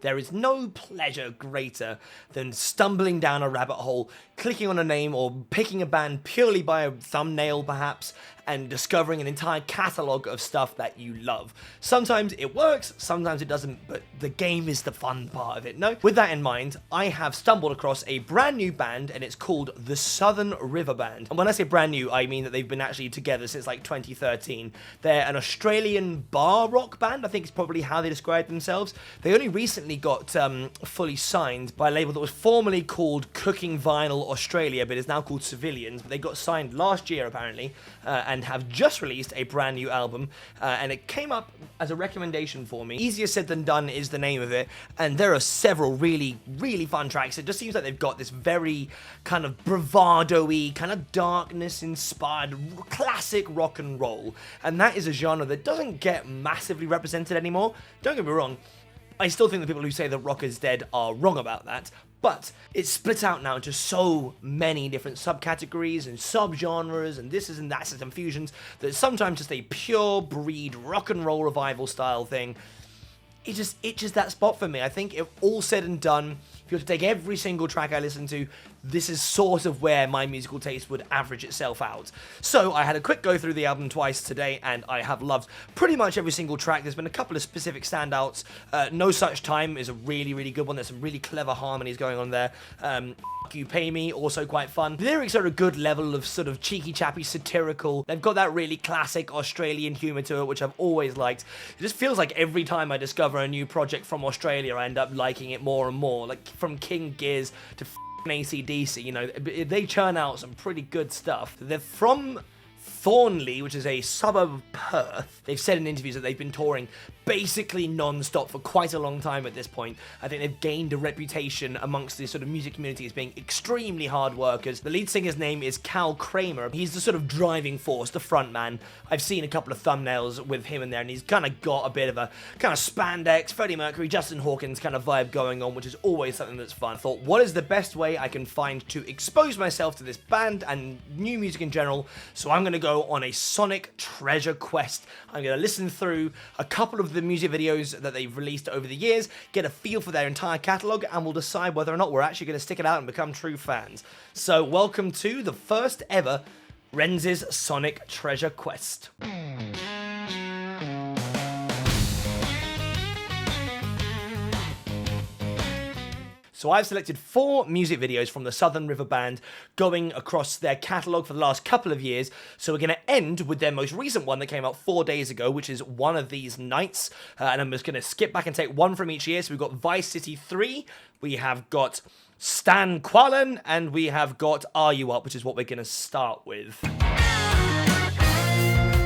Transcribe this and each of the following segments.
There is no pleasure greater than stumbling down a rabbit hole, clicking on a name or picking a band purely by a thumbnail perhaps, and discovering an entire catalogue of stuff that you love. Sometimes it works, sometimes it doesn't, but the game is the fun part of it, no? With that in mind, I have stumbled across a brand new band, and it's called the Southern River Band. And when I say brand new, I mean that they've been actually together since like 2013. They're an Australian bar rock band, I think is probably how they describe themselves. They only recently got fully signed by a label that was formerly called Cooking Vinyl Australia, but is now called Civilians. But they got signed last year apparently, and have just released a brand new album, and it came up as a recommendation for me. Easier Said Than Done is the name of it, and there are several really, really fun tracks. It just seems like they've got this very kind of bravado-y, kind of darkness-inspired, classic rock and roll, and that is a genre that doesn't get massively represented anymore. Don't get me wrong, I still think the people who say that rock is dead are wrong about that, but it's split out now into so many different subcategories and subgenres and this and that and fusions that sometimes just a pure breed rock and roll revival style thing, it just itches that spot for me. I think if all said and done, if you were to take every single track I listen to, this is sort of where my musical taste would average itself out. So I had a quick go through the album twice today, and I have loved pretty much every single track. There's been a couple of specific standouts. No Such Time is a really, really good one. There's some really clever harmonies going on there. You Pay Me, also quite fun. The lyrics are a good level of sort of cheeky chappy satirical. They've got that really classic Australian humour to it, which I've always liked. It just feels like every time I discover a new project from Australia, I end up liking it more and more. Like from King Gears to AC/DC, you know, they churn out some pretty good stuff. They're from Thornley, which is a suburb of Perth. They've said in interviews that they've been touring basically non-stop for quite a long time at this point. I think they've gained a reputation amongst the sort of music community as being extremely hard workers. The lead singer's name is Cal Kramer. He's the sort of driving force, the front man. I've seen a couple of thumbnails with him in there, and he's kind of got a bit of a kind of spandex, Freddie Mercury, Justin Hawkins kind of vibe going on, which is always something that's fun. I thought, what is the best way I can find to expose myself to this band and new music in general? So I'm going to go on a sonic treasure quest. I'm going to listen through a couple of the music videos that they've released over the years, get a feel for their entire catalogue, and we'll decide whether or not we're actually going to stick it out and become true fans. So welcome to the first ever Renz's Sonic Treasure Quest. So I've selected 4 music videos from the Southern River Band going across their catalogue for the last couple of years. So we're going to end with their most recent one that came out 4 days ago, which is One of These Nights. And I'm just going to skip back and take one from each year. So we've got Vice City 3, we have got Stan Qualen, and we have got Are You Up, which is what we're going to start with.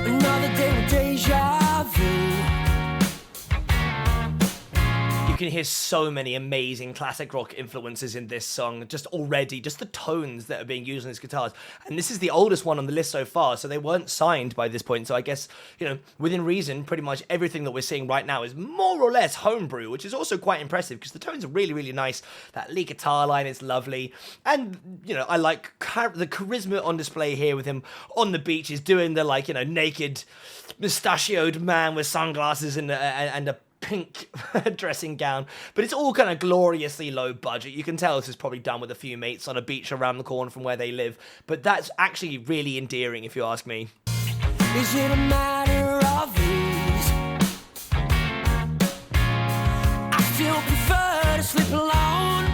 Another day with deja vu. You can hear so many amazing classic rock influences in this song, just already, just the tones that are being used on these guitars. And this is the oldest one on the list so far, so they weren't signed by this point. So I guess, you know, within reason, pretty much everything that we're seeing right now is more or less homebrew, which is also quite impressive because the tones are really, really nice. That lead guitar line is lovely. And, you know, I like the charisma on display here with him on the beach. He's doing the, like, you know, naked, mustachioed man with sunglasses and a pink dressing gown, but it's all kind of gloriously low budget. You can tell this is probably done with a few mates on a beach around the corner from where they live, but that's actually really endearing if you ask me. Is it a matter of ease? I still prefer to sleep alone.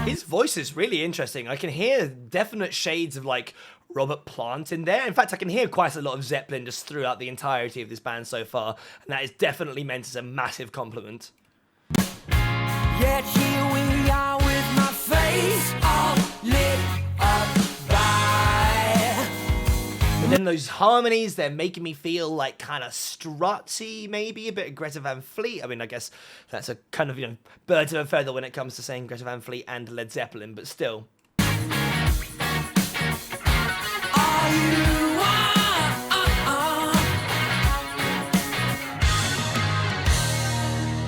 His voice is really interesting. I can hear definite shades of like Robert Plant in there. In fact, I can hear quite a lot of Zeppelin just throughout the entirety of this band so far, and that is definitely meant as a massive compliment. Yet here we are with my face all lit up by. And then those harmonies, they're making me feel like kind of strutsy, maybe a bit of Greta Van Fleet. I mean, I guess that's a kind of, you know, birds of a feather when it comes to saying Greta Van Fleet and Led Zeppelin, but still.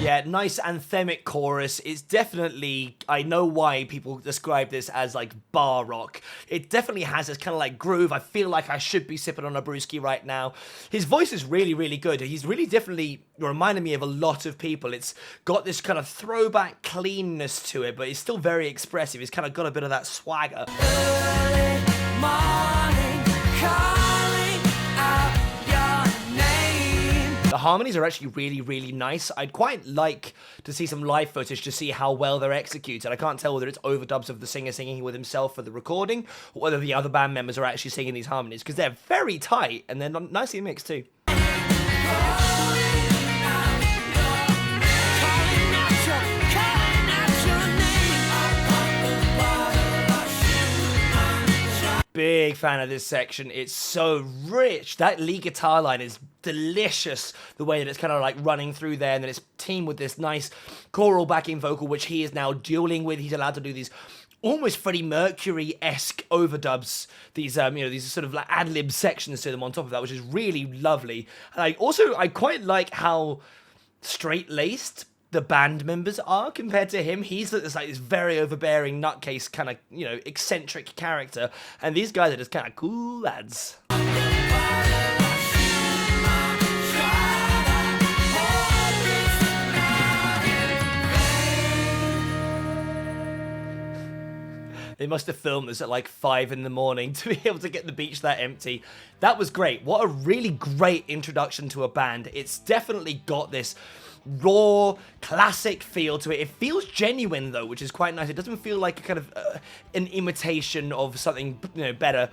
Yeah, nice anthemic chorus. It's definitely, I know why people describe this as like bar rock. It definitely has this kind of like groove. I feel like I should be sipping on a brewski right now. His voice is really, really good. He's really definitely reminded me of a lot of people. It's got this kind of throwback cleanness to it, but it's still very expressive. It's kind of got a bit of that swagger. Early morning, calling out your name. The harmonies are actually really, really nice. I'd quite like to see some live footage to see how well they're executed. I can't tell whether it's overdubs of the singer singing with himself for the recording, or whether the other band members are actually singing these harmonies, because they're very tight and they're nicely mixed too. Big fan of this section. It's so rich. That lead guitar line is delicious. The way that it's kind of like running through there, and then it's teamed with this nice choral backing vocal, which he is now dueling with. He's allowed to do these almost Freddie Mercury-esque overdubs. These, these sort of like ad-lib sections to them on top of that, which is really lovely. And I quite like how straight-laced the band members are compared to him. He's like this very overbearing nutcase kind of, eccentric character, and these guys are just kind of cool lads. They must have filmed this at like 5 in the morning to be able to get the beach that empty. That was great. What a really great introduction to a band. It's definitely got this raw, classic feel to it. It feels genuine though, which is quite nice. It doesn't feel like a kind of an imitation of something better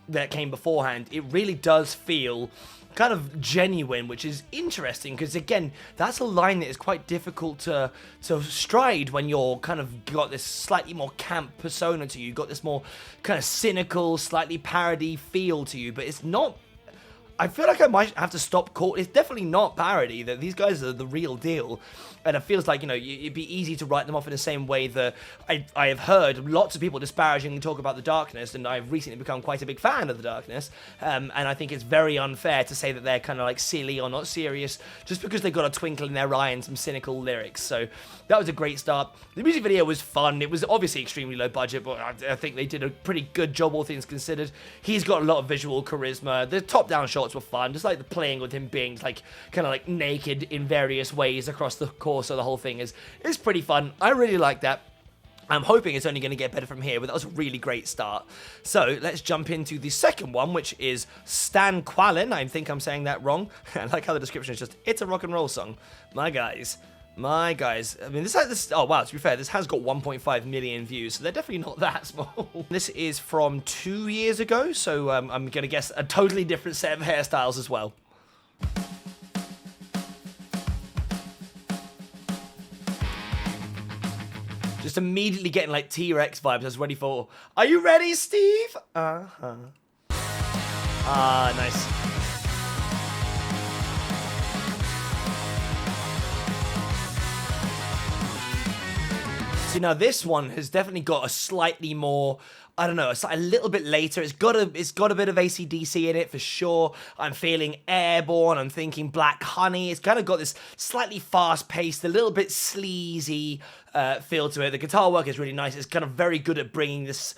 that came beforehand. It really does feel kind of genuine, which is interesting, because again, that's a line that is quite difficult to stride when you're kind of got this slightly more camp persona to you. You've got this more kind of cynical, slightly parody feel to you, but it's not. I feel like I might have to stop It's definitely not parody. That these guys are the real deal. And it feels like, it'd be easy to write them off in the same way that I have heard lots of people disparagingly talk about The Darkness, and I've recently become quite a big fan of The Darkness. And I think it's very unfair to say that they're kind of like silly or not serious just because they've got a twinkle in their eye and some cynical lyrics. So that was a great start. The music video was fun. It was obviously extremely low budget, but I think they did a pretty good job, all things considered. He's got a lot of visual charisma. The top-down shots were fun, just like the playing with him being like kind of like naked in various ways across the course of the whole thing is pretty fun. I really like that. I'm hoping it's only going to get better from here, but that was a really great start. So let's jump into the second one, which is Stan Qualen. I think I'm saying that wrong. I like how the description is just, it's a rock and roll song. My guys. I mean, this. Oh wow, to be fair, this has got 1.5 million views, so they're definitely not that small. This is from 2 years ago, so I'm gonna guess a totally different set of hairstyles as well. Just immediately getting like T-Rex vibes. I was ready for. Are you ready, Steve? Uh-huh. Ah, nice. See, now this one has definitely got a slightly more, I don't know, a little bit later. It's got a bit of AC/DC in it for sure. I'm feeling Airborne. I'm thinking Black Honey. It's kind of got this slightly fast-paced, a little bit sleazy feel to it. The guitar work is really nice. It's kind of very good at bringing this,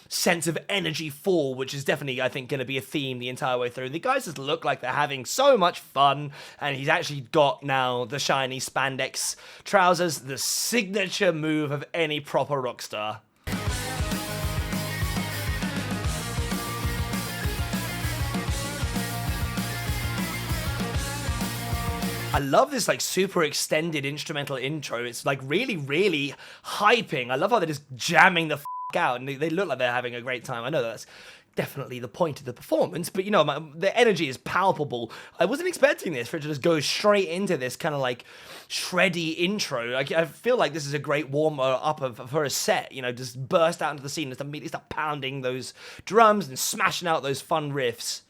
sense of energy forward, which is definitely, I think, going to be a theme the entire way through. The guys just look like they're having so much fun, and he's actually got now the shiny spandex trousers, the signature move of any proper rock star. I love this like super extended instrumental intro. It's like really, really hyping. I love how they're just jamming the out, and they look like they're having a great time. I know that's definitely the point of the performance, but the energy is palpable. I wasn't expecting this for it to just go straight into this kind of like shreddy intro. I feel like this is a great warm-up for a set, just burst out into the scene and just immediately start pounding those drums and smashing out those fun riffs.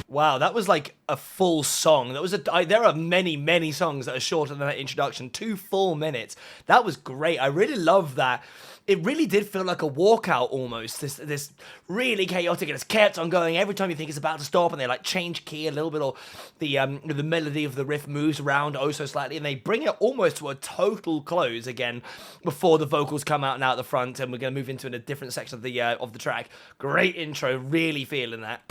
Wow, that was like a full song. There are many, many songs that are shorter than that introduction. 2 full minutes. That was great. I really love that it really did feel like a walkout almost. This really chaotic, and it's kept on going. Every time you think it's about to stop, and they like change key a little bit, or the melody of the riff moves around oh so slightly, and they bring it almost to a total close again before the vocals come out and out the front, and we're going to move into a different section of the track. Great intro, really feeling that.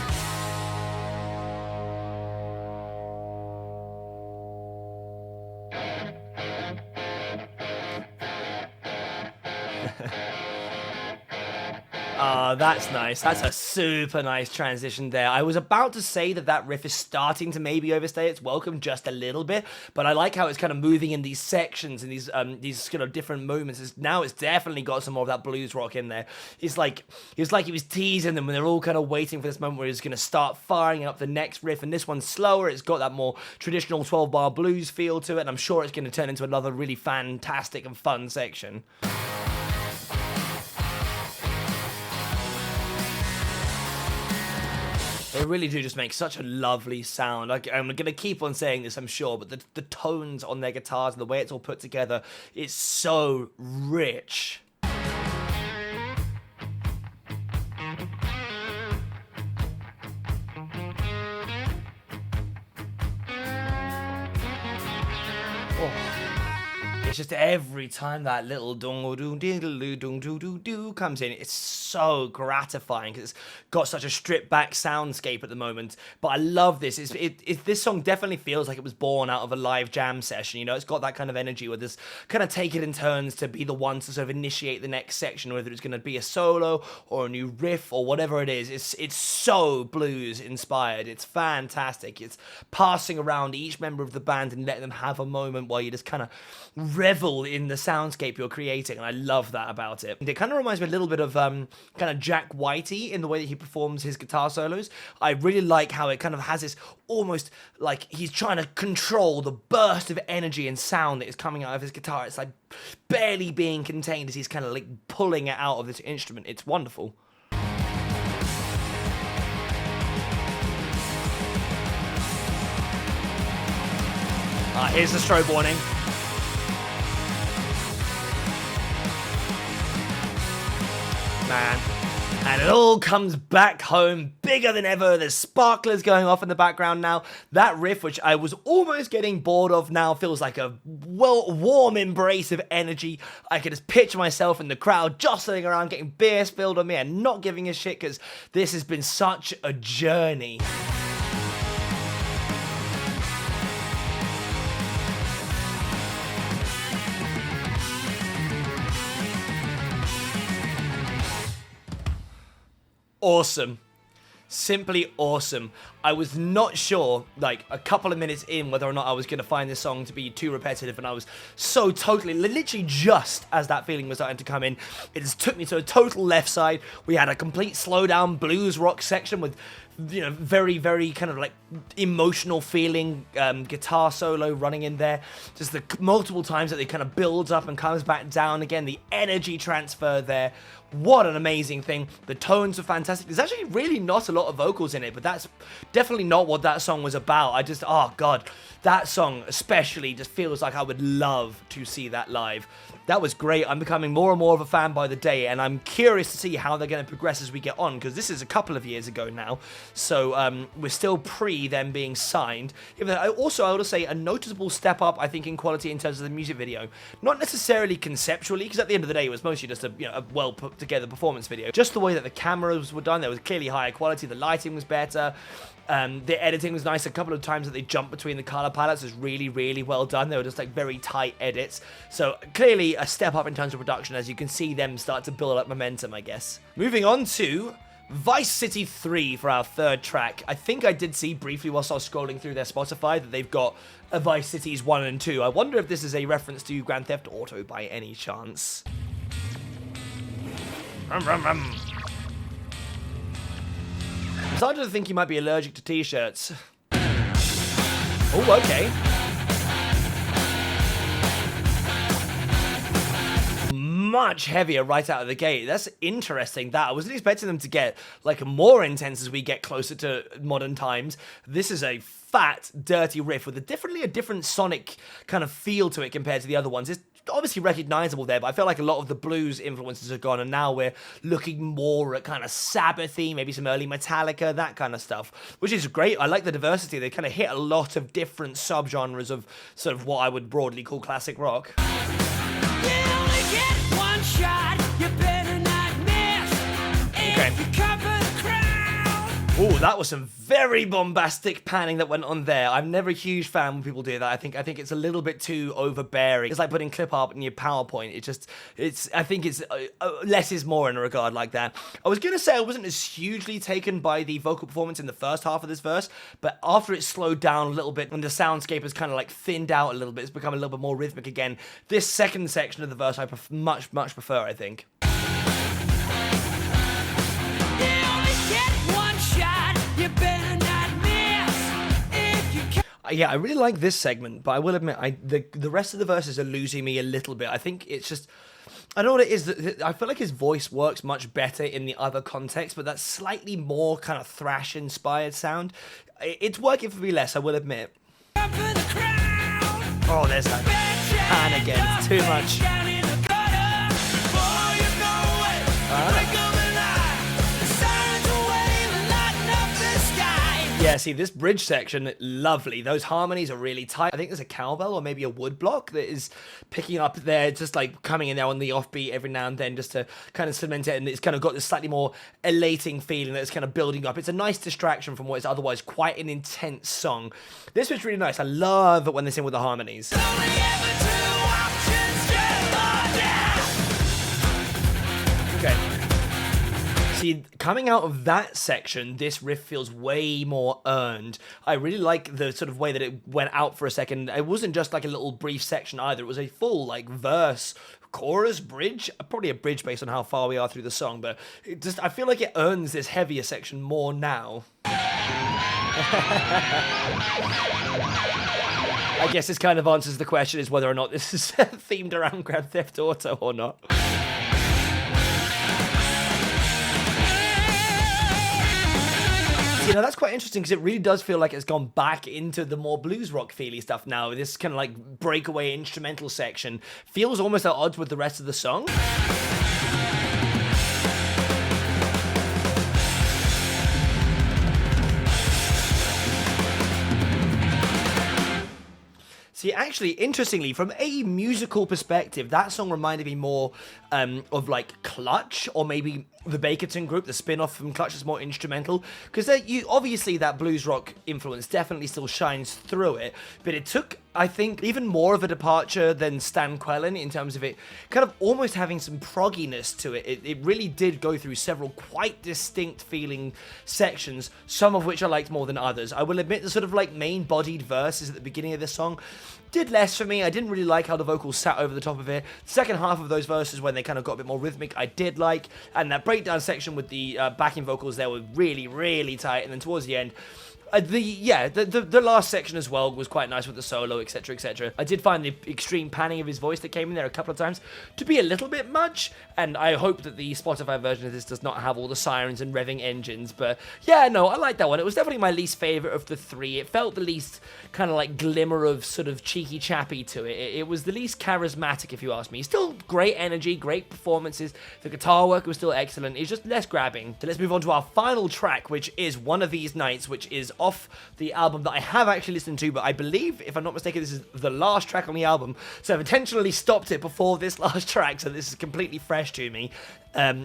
Oh, that's nice. That's a super nice transition there. I was about to say that riff is starting to maybe overstay its welcome just a little bit, but I like how it's kind of moving in these sections and these kind of different moments. Now it's definitely got some more of that blues rock in there. It's like he was teasing them when they're all kind of waiting for this moment where he's going to start firing up the next riff, and this one's slower. It's got that more traditional 12-bar blues feel to it, and I'm sure it's going to turn into another really fantastic and fun section. They really do just make such a lovely sound. I'm going to keep on saying this, I'm sure, but the tones on their guitars and the way it's all put together is so rich. It's just every time that little dung-o-doo-diddle-doo-dung-doo-doo-doo comes in, it's so gratifying because it's got such a stripped-back soundscape at the moment. But I love this. This song definitely feels like it was born out of a live jam session. You know, it's got that kind of energy where this kind of take it in turns to be the one to sort of initiate the next section, whether it's going to be a solo or a new riff or whatever it is. It's so blues-inspired. It's fantastic. It's passing around each member of the band and letting them have a moment while you just kind of revel in the soundscape you're creating, and I love that about it. It kind of reminds me a little bit of kind of Jack Whitey in the way that he performs his guitar solos. I really like how it kind of has this almost like he's trying to control the burst of energy and sound that is coming out of his guitar. It's like barely being contained as he's kind of like pulling it out of this instrument. It's wonderful. Here's the strobe warning. Man. And it all comes back home bigger than ever. There's sparklers going off in the background now. That riff, which I was almost getting bored of, now feels like a warm embrace of energy. I can just picture myself in the crowd jostling around, getting beer spilled on me and not giving a shit because this has been such a journey. Awesome. Simply awesome. I was not sure, like, a couple of minutes in whether or not I was going to find this song to be too repetitive, and I was so totally, literally just as that feeling was starting to come in, it just took me to a total left side. We had a complete slow-down blues rock section with, you know, very, very kind of, like, emotional feeling guitar solo running in there. Just the multiple times that it kind of builds up and comes back down again, the energy transfer there. What an amazing thing. The tones are fantastic. There's actually really not a lot of vocals in it, but that's definitely not what that song was about. Oh God, that song especially just feels like I would love to see that live. That was great. I'm becoming more and more of a fan by the day, and I'm curious to see how they're going to progress as we get on, because this is a couple of years ago now, so we're still pre them being signed. I would say a noticeable step up, I think, in quality in terms of the music video. Not necessarily conceptually, because at the end of the day, it was mostly just a well put together performance video. Just the way that the cameras were done, there was clearly higher quality, the lighting was better, the editing was nice. A couple of times that they jumped between the color palettes was really, really well done. They were just like very tight edits. So clearly a step up in terms of production as you can see them start to build up momentum, I guess. Moving on to Vice City 3 for our third track. I think I did see briefly whilst I was scrolling through their Spotify that they've got a Vice Cities 1 and 2. I wonder if this is a reference to Grand Theft Auto by any chance. Rum, rum, rum. I'm starting to think you might be allergic to t-shirts. Oh, okay. much heavier right out of the gate. That's interesting. That I wasn't expecting them to get like more intense as we get closer to modern times. This is a fat, dirty riff with a different sonic kind of feel to it compared to the other ones. It's obviously recognizable there, but I feel like a lot of the blues influences are gone, and now we're looking more at kind of Sabbathy, maybe some early Metallica, that kind of stuff, which is great. I like the diversity. They kind of hit a lot of different subgenres of sort of what I would broadly call classic rock. You only get one shot, you better not miss. If you cover the crowd. Oh, that was some very bombastic panning that went on there. I'm never a huge fan when people do that. I think it's a little bit too overbearing. It's like putting clip art in your PowerPoint. I think it's less is more in a regard like that. I was gonna say I wasn't as hugely taken by the vocal performance in the first half of this verse, but after it slowed down a little bit and the soundscape has kind of like thinned out a little bit, it's become a little bit more rhythmic again. This second section of the verse I much prefer, I think. Yeah, I really like this segment, but I will admit, the rest of the verses are losing me a little bit. I think it's just, I don't know what it is. I feel like his voice works much better in the other context, but that slightly more kind of thrash-inspired sound, it's working for me less, I will admit. Oh, there's that pan again. It's too much. Yeah, see, this bridge section, lovely. Those harmonies are really tight. I think there's a cowbell or maybe a wood block that is picking up there, just like coming in there on the offbeat every now and then just to kind of cement it, and it's kind of got this slightly more elating feeling that's kind of building up. It's a nice distraction from what is otherwise quite an intense song. This was really nice. I love it when they sing with the harmonies. Okay. See, coming out of that section, this riff feels way more earned. I really like the sort of way that it went out for a second. It wasn't just like a little brief section either. It was a full, like, verse, chorus, bridge. Probably a bridge based on how far we are through the song, but I feel like it earns this heavier section more now. I guess this kind of answers the question is whether or not this is themed around Grand Theft Auto or not. You know, that's quite interesting because it really does feel like it's gone back into the more blues rock feely stuff now. This kind of like breakaway instrumental section feels almost at odds with the rest of the song. See, actually, interestingly, from a musical perspective, that song reminded me more of like Clutch, or maybe the Bakerton Group, the spin-off from Clutch is more instrumental, because obviously that blues rock influence definitely still shines through it, but it took, I think, even more of a departure than Stan Quellen in terms of it kind of almost having some progginess to it. It really did go through several quite distinct feeling sections, some of which I liked more than others. I will admit the sort of like main-bodied verses at the beginning of this song did less for me. I didn't really like how the vocals sat over the top of it. The second half of those verses, when they kind of got a bit more rhythmic, I did like, and that breakdown section with the backing vocals there were really, really tight, and then towards the end, the last section as well was quite nice with the solo, etc, etc. I did find the extreme panning of his voice that came in there a couple of times to be a little bit much, and I hope that the Spotify version of this does not have all the sirens and revving engines, but yeah, no, I like that one. It was definitely my least favourite of the three. It felt the least kind of like glimmer of sort of cheeky chappy to it. It was the least charismatic, if you ask me. Still great energy, great performances. The guitar work was still excellent. It's just less grabbing. So let's move on to our final track, which is One of These Nights, which is off the album that I have actually listened to, but I believe, if I'm not mistaken, this is the last track on the album, so I've intentionally stopped it before this last track, so this is completely fresh to me.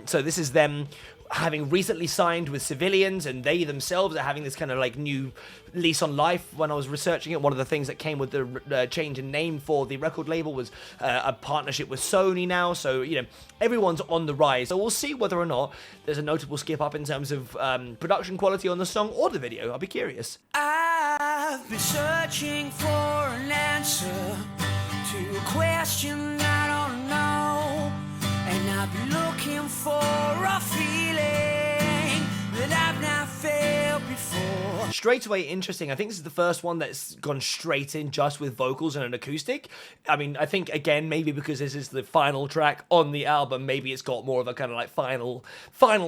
So this is them having recently signed with Civilians, and they themselves are having this kind of like new lease on life. When I was researching it, one of the things that came with the change in name for the record label was a partnership with Sony now, so you know, everyone's on the rise. So we'll see whether or not there's a notable skip up in terms of production quality on the song or the video. I'll be curious. I've been searching for an answer to a question I don't know, and I've been looking for a feeling that I've not felt before. straight away interesting. I think this is the first one that's gone straight in just with vocals and an acoustic. I mean, I think, again, maybe because this is the final track on the album, maybe it's got more of a kind of like final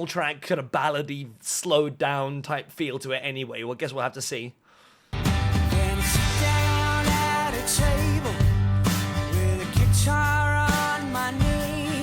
track, kind of ballady, slowed down type feel to it anyway. Well, I guess we'll have to see. Then sit down at a table with a guitar on my knee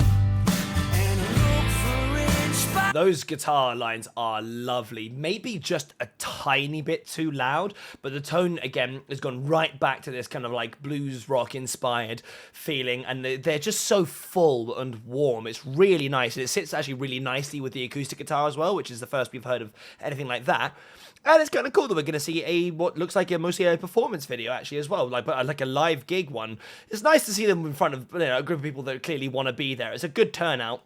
and look for inspiration. Those guitar lines are lovely. Maybe just a tiny bit too loud, but the tone, again, has gone right back to this kind of like blues rock inspired feeling, and they're just so full and warm. It's really nice, and it sits actually really nicely with the acoustic guitar as well, which is the first we've heard of anything like that. And it's kind of cool that we're going to see what looks like mostly a performance video actually as well, like a live gig one. It's nice to see them in front of, you know, a group of people that clearly want to be there. It's a good turnout.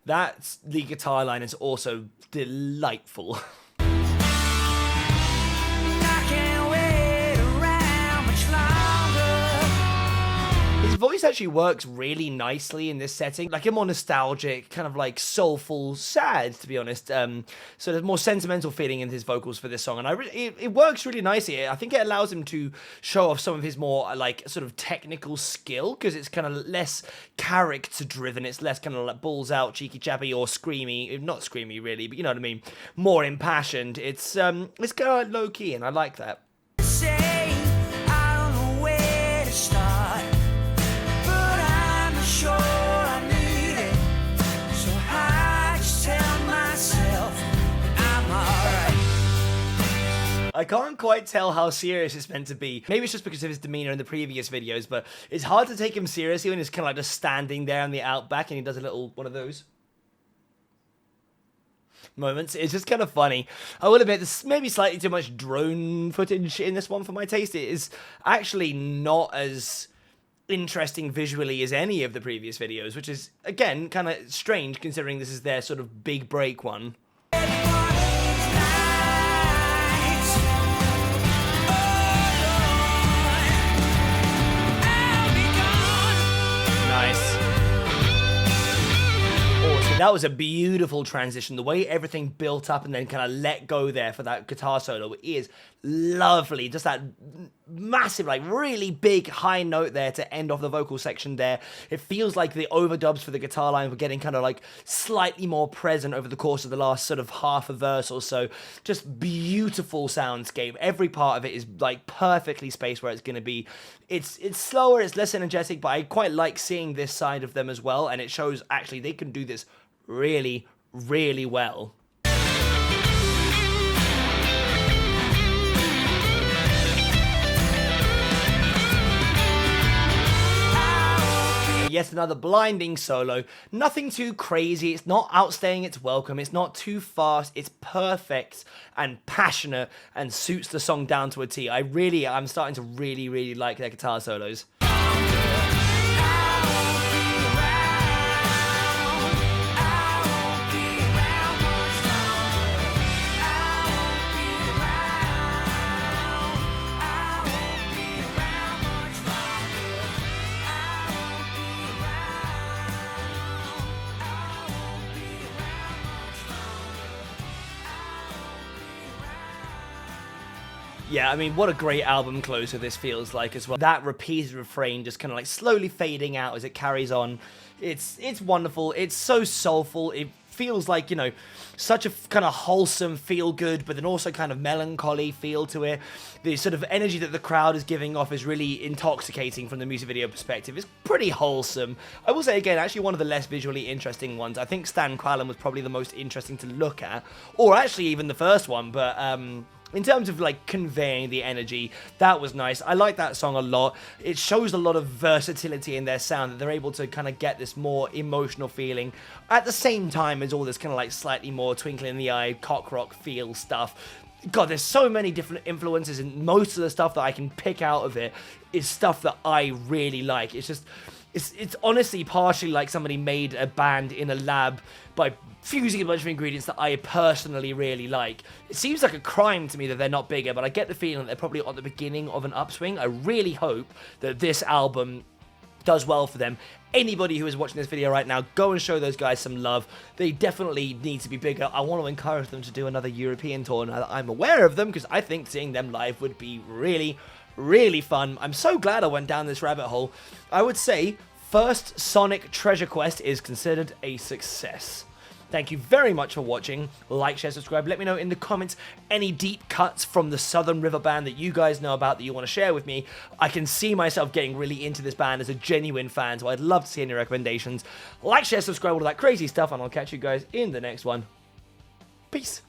That the guitar line is also delightful. His voice actually works really nicely in this setting, like a more nostalgic, kind of like soulful, sad, to be honest. So there's more sentimental feeling in his vocals for this song, and it works really nicely. I think it allows him to show off some of his more like sort of technical skill, because it's kind of less character driven. It's less kind of like balls out, cheeky chappy, or screamy. Not screamy really, but you know what I mean. More impassioned. It's kind of low key, and I like that. Say, I don't know where to start, but I'm sure I need it. So I just tell myself I'm alright. I can't quite tell how serious it's meant to be. Maybe it's just because of his demeanor in the previous videos, but it's hard to take him seriously when he's kind of like just standing there in the outback and he does a little one of those moments. It's just kind of funny. I will admit there's maybe slightly too much drone footage in this one for my taste. It is actually not as interesting visually as any of the previous videos, which is, again, kind of strange considering this is their sort of big break one. Nice. That was a beautiful transition. The way everything built up and then kind of let go there for that guitar solo is lovely. Just that massive, like really big high note there to end off the vocal section there. It feels like the overdubs for the guitar line were getting kind of like slightly more present over the course of the last sort of half a verse or so. Just beautiful soundscape. Every part of it is like perfectly spaced where it's going to be. It's slower, it's less energetic, but I quite like seeing this side of them as well, and it shows actually they can do this really, really well. Yet another blinding solo. Nothing too crazy. It's not outstaying its welcome. It's not too fast. It's perfect and passionate and suits the song down to a T. I'm starting to really, really like their guitar solos. Yeah, I mean, what a great album closer this feels like as well. That repeated refrain just kind of like slowly fading out as it carries on. It's wonderful. It's so soulful. It feels like, you know, such a kind of wholesome feel good, but then also kind of melancholy feel to it. The sort of energy that the crowd is giving off is really intoxicating from the music video perspective. It's pretty wholesome. I will say again, actually one of the less visually interesting ones. I think Stan Qualen was probably the most interesting to look at, or actually even the first one, but in terms of like conveying the energy, that was nice. I like that song a lot. It shows a lot of versatility in their sound, that they're able to kind of get this more emotional feeling at the same time as all this kind of like slightly more twinkle in the eye, cock rock feel stuff. God, there's so many different influences, and most of the stuff that I can pick out of it is stuff that I really like. It's just, it's honestly partially like somebody made a band in a lab by fusing a bunch of ingredients that I personally really like. It seems like a crime to me that they're not bigger, but I get the feeling that they're probably at the beginning of an upswing. I really hope that this album does well for them. Anybody who is watching this video right now, go and show those guys some love. They definitely need to be bigger. I want to encourage them to do another European tour now that I'm aware of them, because I think seeing them live would be really, really fun. I'm so glad I went down this rabbit hole. I would say first Sonic Treasure Quest is considered a success. Thank you very much for watching. Like, share, subscribe. Let me know in the comments any deep cuts from the Southern River Band that you guys know about that you want to share with me. I can see myself getting really into this band as a genuine fan, so I'd love to see any recommendations. Like, share, subscribe, all of that crazy stuff, and I'll catch you guys in the next one. Peace.